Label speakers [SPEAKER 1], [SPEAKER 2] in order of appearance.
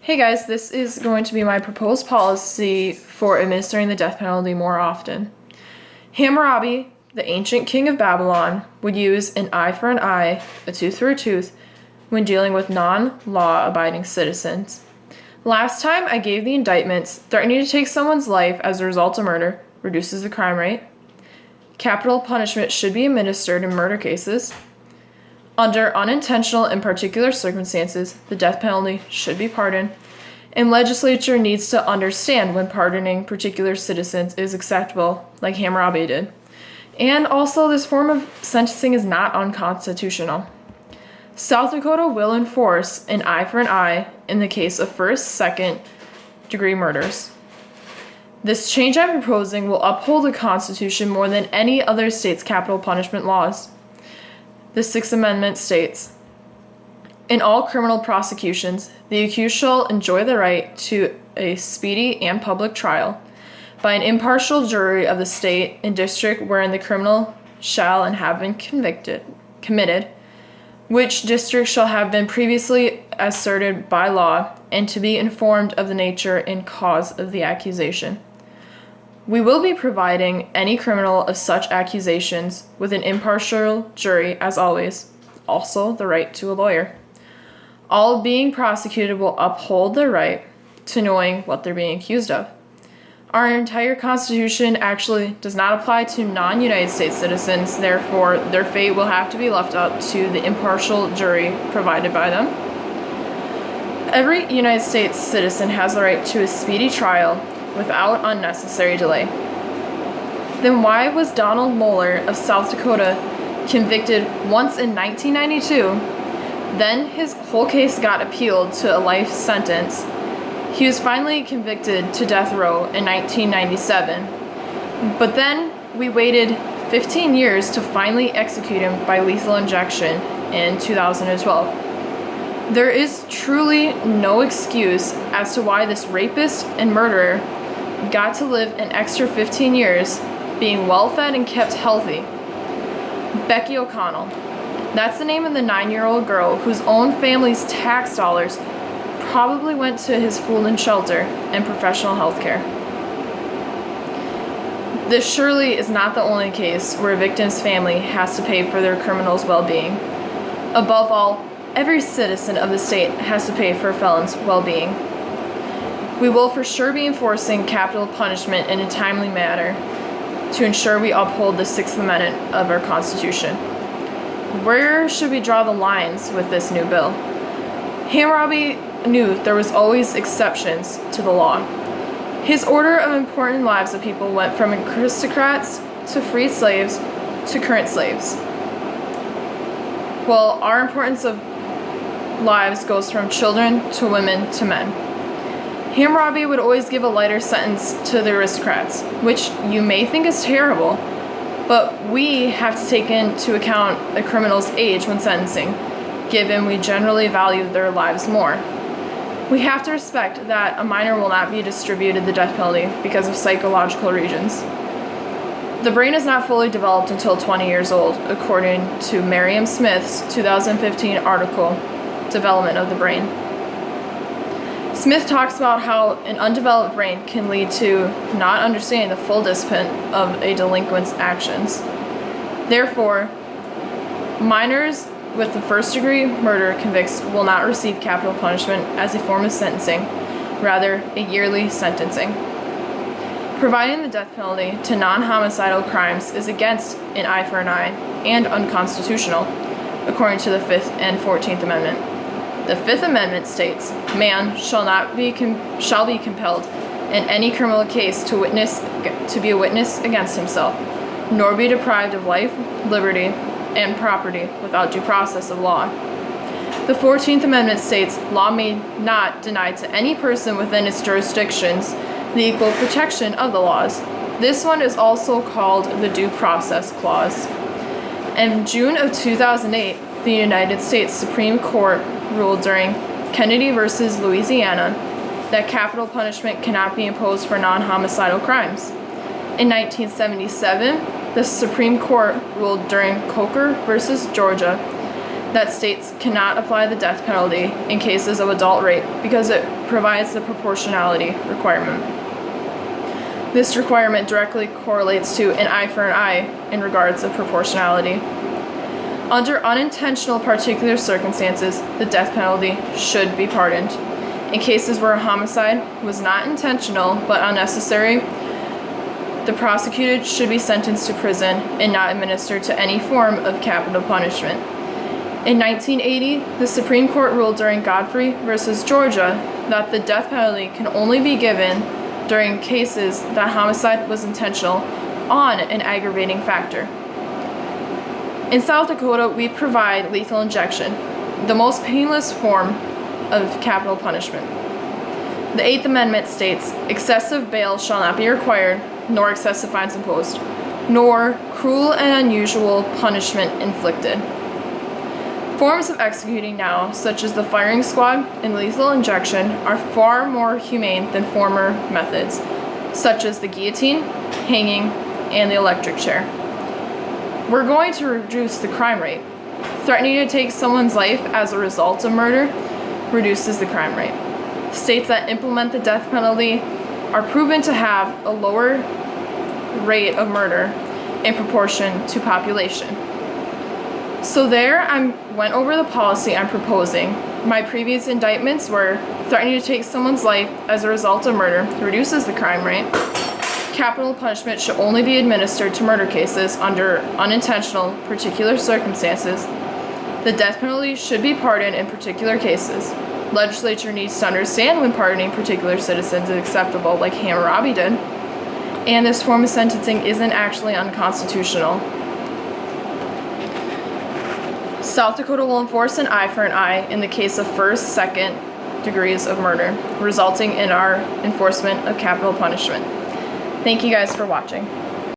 [SPEAKER 1] Hey guys, this is going to be my proposed policy for administering the death penalty more often. Hammurabi, the ancient king of Babylon, would use an eye for an eye, a tooth for a tooth, when dealing with non-law abiding citizens. Last time I gave the indictments, threatening to take someone's life as a result of murder reduces the crime rate. Capital punishment should be administered in murder cases. Under unintentional and particular circumstances, the death penalty should be pardoned, and legislature needs to understand when pardoning particular citizens is acceptable, like Hammurabi did. And also, this form of sentencing is not unconstitutional. South Dakota will enforce an eye for an eye in the case of first, second degree murders. This change I'm proposing will uphold the Constitution more than any other state's capital punishment laws. The Sixth Amendment states, "In all criminal prosecutions, the accused shall enjoy the right to a speedy and public trial by an impartial jury of the state and district wherein the criminal shall and have been committed, which district shall have been previously asserted by law, and to be informed of the nature and cause of the accusation." We will be providing any criminal of such accusations with an impartial jury as always, also the right to a lawyer. All being prosecuted will uphold their right to knowing what they're being accused of. Our entire Constitution actually does not apply to non-United States citizens, therefore their fate will have to be left up to the impartial jury provided by them. Every United States citizen has the right to a speedy trial without unnecessary delay. Then why was Donald Moeller of South Dakota convicted once in 1992? Then his whole case got appealed to a life sentence. He was finally convicted to death row in 1997. But then we waited 15 years to finally execute him by lethal injection in 2012. There is truly no excuse as to why this rapist and murderer got to live an extra 15 years being well-fed and kept healthy. Becky O'Connell. That's the name of the 9-year-old girl whose own family's tax dollars probably went to his food and shelter and professional health care. This surely is not the only case where a victim's family has to pay for their criminal's well-being. Above all, every citizen of the state has to pay for a felon's well-being. We will for sure be enforcing capital punishment in a timely manner to ensure we uphold the Sixth Amendment of our Constitution. Where should we draw the lines with this new bill? Hammurabi knew there was always exceptions to the law. His order of important lives of people went from aristocrats to freed slaves to current slaves. Well, our importance of lives goes from children to women to men. Hammurabi would always give a lighter sentence to the aristocrats, which you may think is terrible, but we have to take into account a criminal's age when sentencing, given we generally value their lives more. We have to respect that a minor will not be distributed the death penalty because of psychological reasons. The brain is not fully developed until 20 years old, according to Merriam-Smith's 2015 article, Development of the Brain. Smith talks about how an undeveloped brain can lead to not understanding the full discipline of a delinquent's actions. Therefore, minors with the first-degree murder convicts will not receive capital punishment as a form of sentencing, rather a yearly sentencing. Providing the death penalty to non-homicidal crimes is against an eye for an eye and unconstitutional, according to the 5th and 14th Amendment. The Fifth Amendment states, "Man shall be compelled in any criminal case to be a witness against himself, nor be deprived of life, liberty, and property without due process of law." The 14th Amendment states, "Law may not deny to any person within its jurisdictions the equal protection of the laws." This one is also called the Due Process Clause. In June of 2008, the United States Supreme Court ruled during Kennedy versus Louisiana that capital punishment cannot be imposed for non-homicidal crimes. In 1977, the Supreme Court ruled during Coker versus Georgia that states cannot apply the death penalty in cases of adult rape because it provides the proportionality requirement. This requirement directly correlates to an eye for an eye in regards of proportionality. Under unintentional particular circumstances, the death penalty should be pardoned. In cases where a homicide was not intentional but unnecessary, the prosecuted should be sentenced to prison and not administered to any form of capital punishment. In 1980, the Supreme Court ruled during Godfrey v. Georgia that the death penalty can only be given during cases that homicide was intentional on an aggravating factor. In South Dakota, we provide lethal injection, the most painless form of capital punishment. The Eighth Amendment states, excessive bail shall not be required, nor excessive fines imposed, nor cruel and unusual punishment inflicted. Forms of executing now, such as the firing squad and lethal injection, are far more humane than former methods, such as the guillotine, hanging, and the electric chair. We're going to reduce the crime rate. Threatening to take someone's life as a result of murder reduces the crime rate. States that implement the death penalty are proven to have a lower rate of murder in proportion to population. So there, I went over the policy I'm proposing. My previous indictments were threatening to take someone's life as a result of murder reduces the crime rate. Capital punishment should only be administered to murder cases under unintentional particular circumstances. The death penalty should be pardoned in particular cases. Legislature needs to understand when pardoning particular citizens is acceptable, like Hammurabi did. And this form of sentencing isn't actually unconstitutional. South Dakota will enforce an eye for an eye in the case of first, second degrees of murder, resulting in our enforcement of capital punishment. Thank you guys for watching.